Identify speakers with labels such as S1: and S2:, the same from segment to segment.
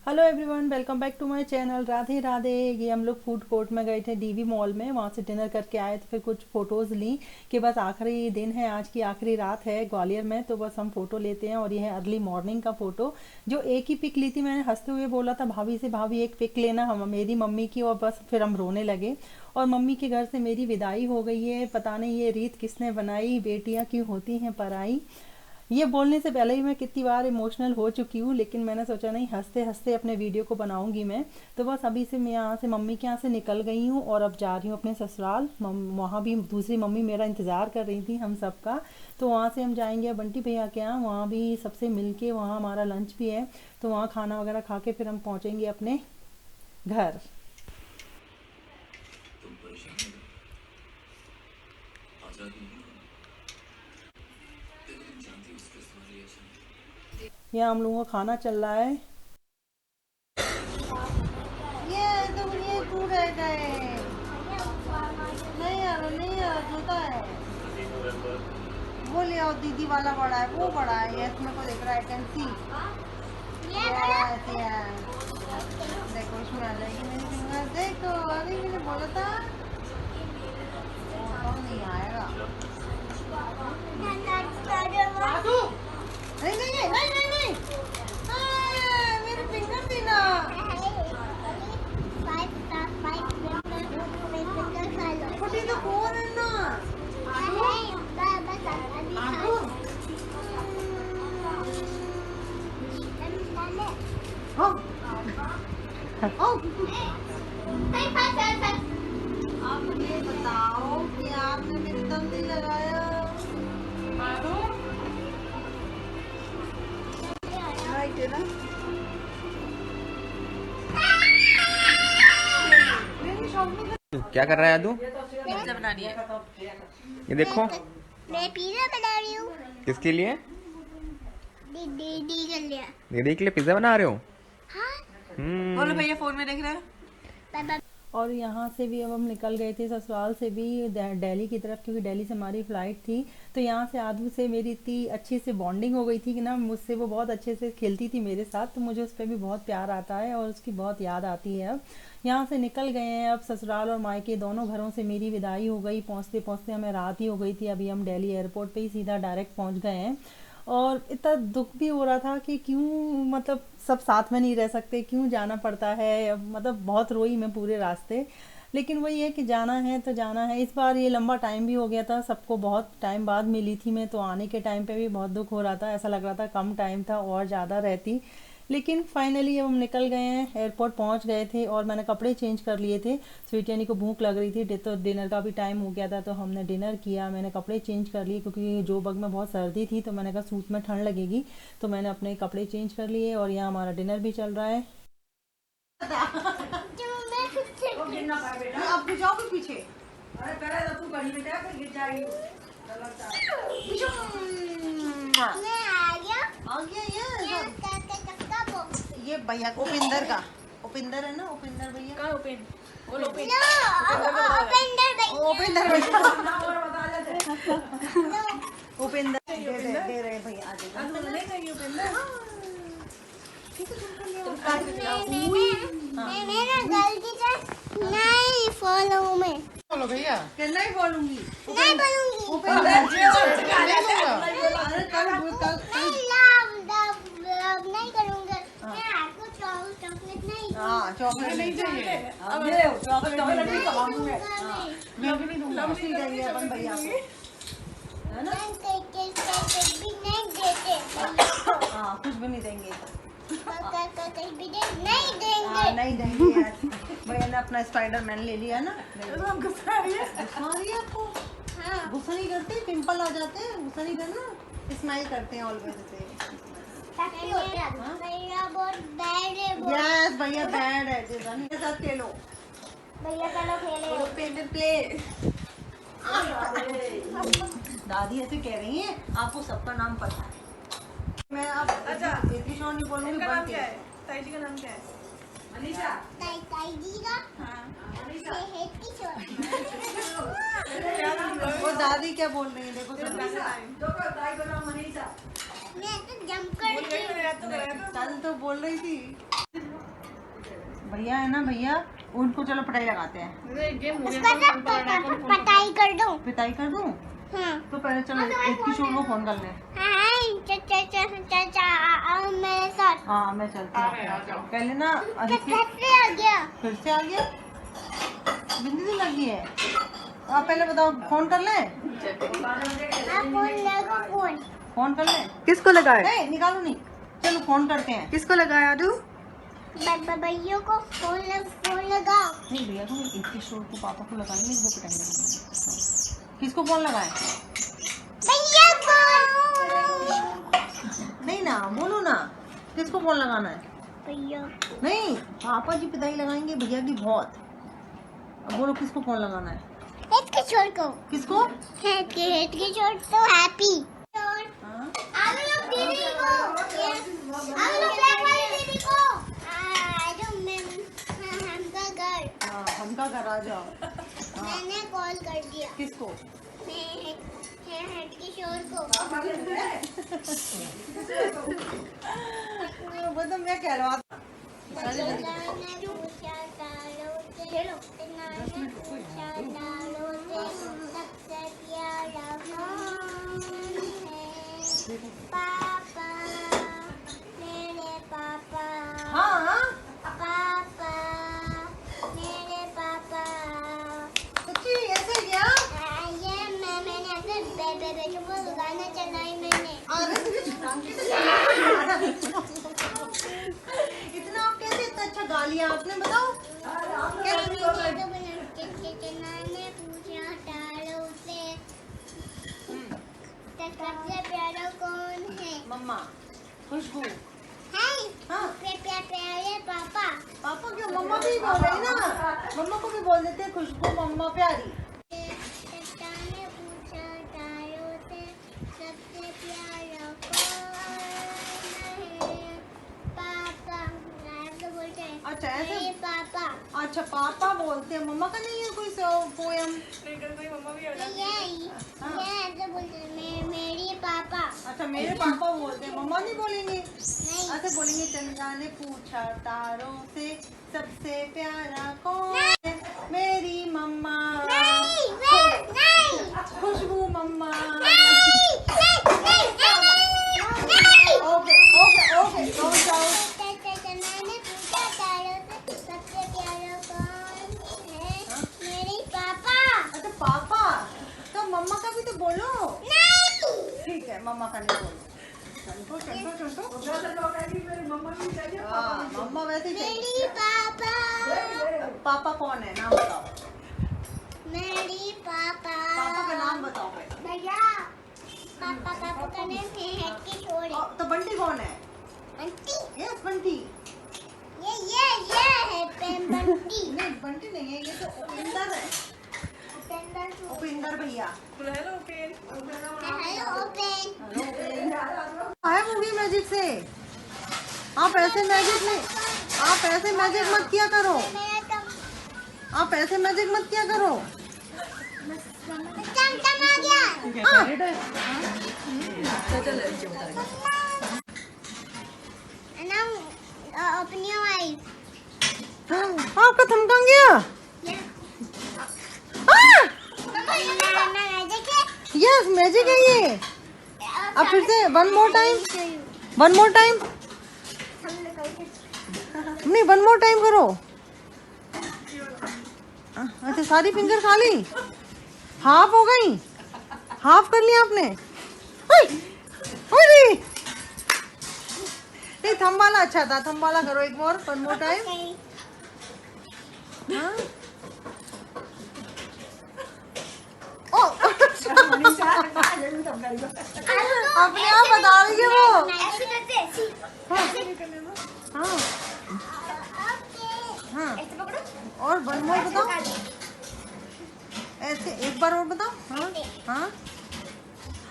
S1: Hello everyone, welcome back to my channel. Radhe Radhe. ये हम लोग फूड कोर्ट में गए थे डीवी मॉल में, वहाँ से डिनर करके आए थे। फिर कुछ फ़ोटोज़ ली कि बस आखिरी दिन है, आज की आखिरी रात है ग्वालियर में, तो बस हम फ़ोटो लेते हैं। और ये है अर्ली मॉर्निंग का फ़ोटो। जो एक ही पिक ली थी, मैंने हंसते हुए बोला था भाभी से, भाभी एक पिक लेना हम मेरी मम्मी की, और बस फिर हम रोने लगे। और मम्मी के घर से मेरी विदाई हो गई है। पता नहीं ये रीत किसने बनाई, बेटियाँ क्यों होती हैं पराई। ये बोलने से पहले ही मैं कितनी बार इमोशनल हो चुकी हूँ, लेकिन मैंने सोचा नहीं, हंसते हंसते अपने वीडियो को बनाऊंगी मैं। तो बस अभी से मैं यहाँ से मम्मी के यहाँ से निकल गई हूँ और अब जा रही हूँ अपने ससुराल। वहाँ भी दूसरी मम्मी मेरा इंतज़ार कर रही थी हम सबका। तो वहाँ से हम जाएंगे बंटी भैया के यहाँ, वहाँ भी सबसे मिल के, वहाँ हमारा लंच भी है। तो वहाँ खाना वगैरह खा के फिर हम पहुँचेंगे अपने घर। यहाँ हम लोगों का खाना चल रहा है। ये तू रह गए। नहीं यार, नहीं यार, जूता है वो ले आओ। दीदी वाला बड़ा है, वो बड़ा है। ये इसमें को देख रहा है, कैन सी। ऐसे है, देखो इसमें आ जाएगी मेरी फिंगर। देखो अभी मैंने बोला था वो तो नहीं आएगा। नहीं नहीं नहीं नहीं नहीं नहीं, मेरी फिंगर थी ना। छोटी तो कौन है ना। आप ये बताओ कि आपने मेरी दम नहीं लगाया। राइट है ना।
S2: क्या कर रहा है आदू?
S1: पिज्जा बना रही है।
S2: ये देखो,
S3: मैं पिज़्ज़ा बना रही हूँ।
S2: किसके लिए?
S3: दीदी के लिए।
S2: दीदी के लिए पिज्जा बना रहे हो?
S3: हाँ।
S1: बोलो भैया, फोन में देख रहे हैं।
S3: पापा
S1: और यहाँ से भी अब हम निकल गए थे ससुराल से भी दिल्ली की तरफ, क्योंकि दिल्ली से हमारी फ़्लाइट थी। तो यहाँ से आदू से मेरी इतनी अच्छी से बॉन्डिंग हो गई थी कि ना, मुझसे वो बहुत अच्छे से खेलती थी मेरे साथ, तो मुझे उस पर भी बहुत प्यार आता है और उसकी बहुत याद आती है। अब यहाँ से निकल गए हैं। अब ससुराल और मायके दोनों घरों से मेरी विदाई हो गई। पहुँचते पहुँचते हमें रात ही हो गई थी। अभी हम दिल्ली एयरपोर्ट पर ही सीधा डायरेक्ट पहुँच गए हैं। और इतना दुख भी हो रहा था कि क्यों, मतलब सब साथ में नहीं रह सकते, क्यों जाना पड़ता है। मतलब बहुत रोई मैं पूरे रास्ते। लेकिन वही है कि जाना है तो जाना है। इस बार ये लंबा टाइम भी हो गया था, सबको बहुत टाइम बाद मिली थी मैं, तो आने के टाइम पे भी बहुत दुख हो रहा था। ऐसा लग रहा था कम टाइम था और ज़्यादा रहती। लेकिन फाइनली अब हम निकल गए हैं, एयरपोर्ट पहुंच गए थे। और मैंने कपड़े चेंज कर लिए थे। स्वीटी यानी को भूख लग रही थी, तो डिनर का भी टाइम हो गया था, तो हमने डिनर किया। मैंने कपड़े चेंज कर लिए क्योंकि जो बग में बहुत सर्दी थी, तो मैंने कहा सूट में ठंड लगेगी, तो मैंने अपने कपड़े चेंज कर लिए। और यहाँ हमारा डिनर भी चल रहा है। अब जाओगे पीछे। अरे पहले तो तू बड़ी बेटा, फिर गिर जाएगी।
S3: मैं आ गया।
S1: आ गया
S3: ये
S1: ये भैया उपिंदर का, उपिंदर है ना, उपिंदर भैया का।
S3: नो ओपेंडर भाई।
S1: उपिंदर भैया, उपिंदर दे रहे भैया। आ जाइए उपिंदर।
S3: मैंने ना गलती से नहीं फॉलो में
S4: बोलो भैया,
S1: नहीं बोलूंगी,
S3: नहीं बोलूंगी।
S1: उपिंदर। अरे कल
S3: नहीं लव नहीं करूंगा। मैं आपको चॉकलेट नहीं
S1: हाँ, चॉकलेट नहीं चाहिए। अब चॉकलेट नहीं खवाऊंगा, मैं भी नहीं दूंगा। नहीं देंगे अपन भैया को, है ना।
S3: भी नहीं देते।
S1: हाँ, कुछ भी नहीं देंगे।
S3: भी नहीं देंगे।
S1: नहीं देंगे यार। भैया ने अपना स्पाइडरमैन ले लिया ना। गुस्सा आ रही है आपको?
S3: हाँ।
S1: गुस्सा नहीं करते, पिंपल आ जाते हैं। गुस्सा नहीं करना, स्माइल करते हैं ऑलवेज से।
S3: भैया बहुत बैड है।
S1: यस, भैया बैड है। जीजानी के साथ खेलो।
S3: भैया चलो खेले।
S1: प्ले। दादी ऐसे कह रही हैं, आपको सबका नाम पता है। मैं अब इतनी शोर नहीं बोलूंगी। बंद क्या है? ताई जी का नाम क्या है? अनीशा।
S3: ताई जी का। हाँ।
S1: वो दादी क्या बोल रही है, देखो ताई का नाम अनीशा।
S3: मैं तो जंप कर
S1: कल तो बोल रही थी। भैया है ना भैया, उनको चलो पिटाई लगाते हैं।
S3: उसका सब पटाई कर दो।
S1: पिटाई कर दूं?
S3: हाँ
S1: तो पहले चलो एक किशोर को फोन कर ले।
S3: हाय चाचा आओ मेरे साथ।
S1: हाँ मैं चलती हूँ। पहले ना
S3: कैसे आ गया?
S1: फिर से आ गया, बिंदी तो लगी है। आप पहले बताओ, फोन कर ले। फोन कर ले।
S4: किसको लगाए?
S1: नहीं निकालो नहीं, चलो फोन करते हैं।
S4: किसको लगाया आदू?
S3: भैया को फोन लगाओ।
S1: नहीं भैया तुम एक किशोर को, पापा को लगाएंगे, वो पिटाएंगे। किसको फोन लगाए?
S3: भैया को।
S1: नहीं ना, बोलो ना, किसको फोन लगाना है?
S3: भैया
S1: नहीं, पापा जी पिटाई लगाएंगे भैया की बहुत। अब बोलो किसको फोन लगाना है?
S3: हेड के छोड़ को।
S1: किसको?
S3: हेड के छोड़ तो हैप्पी।
S1: हाँ?
S3: आप लोग दीदी को। आप लोग ब्लैक वाली दीदी को। हमका घर।
S1: हाँ, हमका घर आ जाओ।
S3: मैंने कॉल कर दिया।
S1: किसको?
S3: हेड के छोड़ को।
S1: वो तो मैं कह रहा था।
S3: पापा मेरे पापा।
S1: हाँ
S3: पापा मेरे पापा।
S1: सच्ची ऐसे क्या?
S3: ये मैंने ऐसे बेबे को गाना चलाई मैंने।
S1: इतना आप कैसे इतना अच्छा गा लिया आपने, बताओ कैसे?
S3: मैंने पूछा तारों से सबसे प्यारा कौन है?
S1: मम्मा, खुशबू।
S3: हाय
S1: हाँ
S3: प्यारे पापा।
S1: पापा क्यों, मम्मा भी बोल रही ना, मम्मा को भी बोल देते हैं खुशबू मम्मा प्यारी।
S3: ने पूछा तारों से सबसे प्यारा कौन है? पापा। तो बोलते हैं
S1: अच्छा ऐसे?
S3: मेरे पापा।
S1: अच्छा पापा बोलते हैं, मम्मा का नहीं है कोई पोयम?
S3: ये ऐसे बोलते हैं मेरी पापा।
S1: अच्छा मेरे पापा बोलते हैं, मम्मा नहीं बोलेंगे?
S3: नहीं
S1: ऐसे बोलेंगे चंद्रा ने पूछा तारों से सबसे प्यारा कौन है? मेरी मम्मा।
S3: नहीं
S1: खुशबू मम्मा।
S3: नहीं
S1: ओके ओके ओके जाओ जाओ।
S3: मैंने पूछा तारों से सबसे प्यारा कौन है? मेरी पापा।
S1: अच्छा पापा, तो मम्मा का भी तो बोलो।
S3: नहीं
S1: ठीक है, मम्मा का नहीं बोलो। हाँ मम्मा वैसे ही चाहिए।
S3: मेरी पापा।
S1: पापा कौन है, नाम बताओ।
S3: मेरी पापा।
S1: पापा का नाम बताओ।
S3: भैया पापा का नाम है हेड के छोड़।
S1: तो बंटी कौन है?
S3: Aunty
S1: yes Bunty.
S3: ये है पेन बंटी।
S1: नहीं बंटी नहीं है, ये तो उपिंदर है। उपिंदर भैया।
S3: Hello open.
S1: आया मूवी मैजिक से। आप ऐसे मैजिक मत किया करो। आप ऐसे मैजिक मत किया करो।
S3: चमचम आ गया। Now open your eyes.
S1: आपका थमका गया। यस मैजिक है ये। अब फिर से वन मोर टाइम। नहीं वन मोर टाइम करो। अच्छा सारी फिंगर खा ली, हाफ हो गई, हाफ कर लिया आपने। नहीं थम वाला अच्छा था, थम वाला करो एक और, वन मोर टाइम। अपने आप बता रही है वो। हाँ हाँ और वन मोर बताओ, ऐसे एक बार और बताओ। हाँ हाँ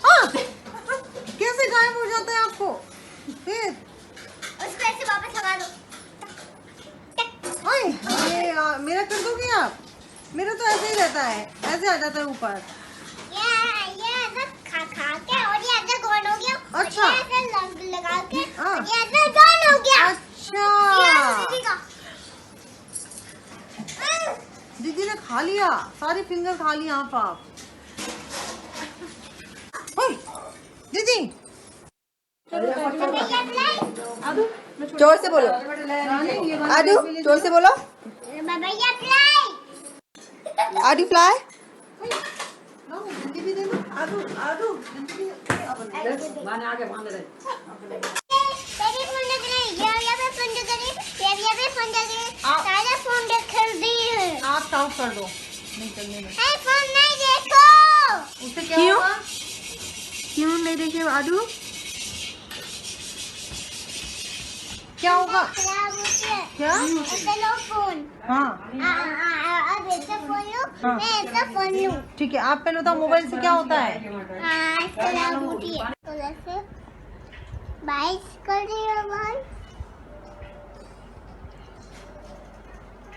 S1: हाँ कैसे गायब हो जाता है आपको फिर?
S3: उसको ऐसे वापस लगा दो।
S1: ये मेरा कर दोगे आप? मेरा तो ऐसे ही रहता है, ऐसे आ जाता है ऊपर।
S3: ये ऐसे खा के और ये ऐसे गोल हो गया।
S1: अच्छा।
S3: ये ऐसे लगा के
S1: हाँ।
S3: ये ऐसे गोल हो गया।
S1: अच्छा
S3: ये ऐसे दिखा।
S1: दीदी ने खा लिया, सारी फिंगर खा लिया आप। ओए, दीदी
S4: जोर से बोलो, आदू जोर से बोलो,
S3: भैया फ्लाई।
S4: आदू फ्लाई।
S1: दीदी दे दो, आदू आदू
S3: तेरी फोन लग रही, ये पे फोन लग रही, ये पे फोन लग रही, सारा फोन देख दी है।
S1: आप साफ कर दो, नहीं करने में।
S3: ए फोन नहीं देखो।
S1: उससे क्या
S4: क्यों?
S1: होगा?
S4: क्यों नहीं देखे आदू?
S1: क्या होगा?
S3: खराब हो गया।
S1: क्या?
S3: ऐसे लो फोन।
S1: हाँ
S3: अब ऐसा फोन लो,
S1: हाँ।
S3: मैं ऐसा फोन लूं।
S1: ठीक है, आप पहले बताओ मोबाइल से क्या होता है?
S3: खराब हो गया। तो जैसे 22 कर रही है भाई।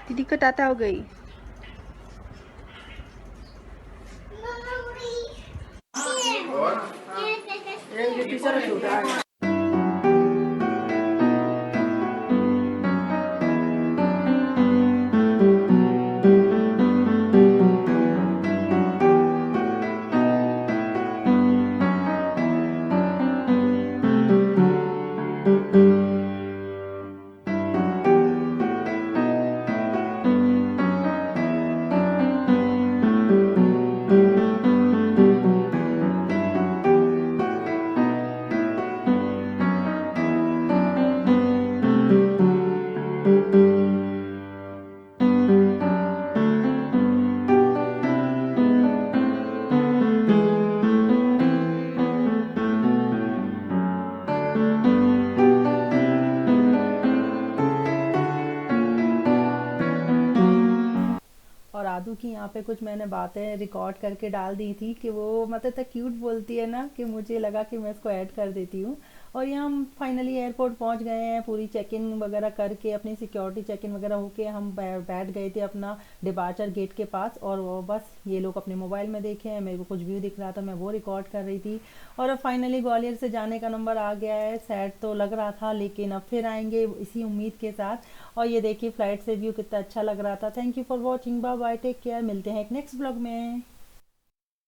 S4: दीदी का टाटा हो गई।
S1: और आदू की यहाँ पे कुछ मैंने बातें रिकॉर्ड करके डाल दी थी कि वो मतलब इतना क्यूट बोलती है ना कि मुझे लगा कि मैं इसको ऐड कर देती हूँ। और यहाँ हम फाइनली एयरपोर्ट पहुँच गए हैं, पूरी चेक इन वगैरह करके अपनी सिक्योरिटी चेक इन वगैरह होके हम बैठ गए थे अपना डिपार्चर गेट के पास। और वो बस ये लोग अपने मोबाइल में देखे हैं, मेरे को कुछ व्यू दिख रहा था, मैं वो रिकॉर्ड कर रही थी। और अब फाइनली ग्वालियर से जाने का नंबर आ गया है। सैड तो लग रहा था लेकिन अब फिर आएंगे इसी उम्मीद के साथ। और ये देखिए फ्लाइट से व्यू कितना अच्छा लग रहा था। Thank you for watching, bye bye, take care, मिलते हैं एक नेक्स्ट ब्लॉग में।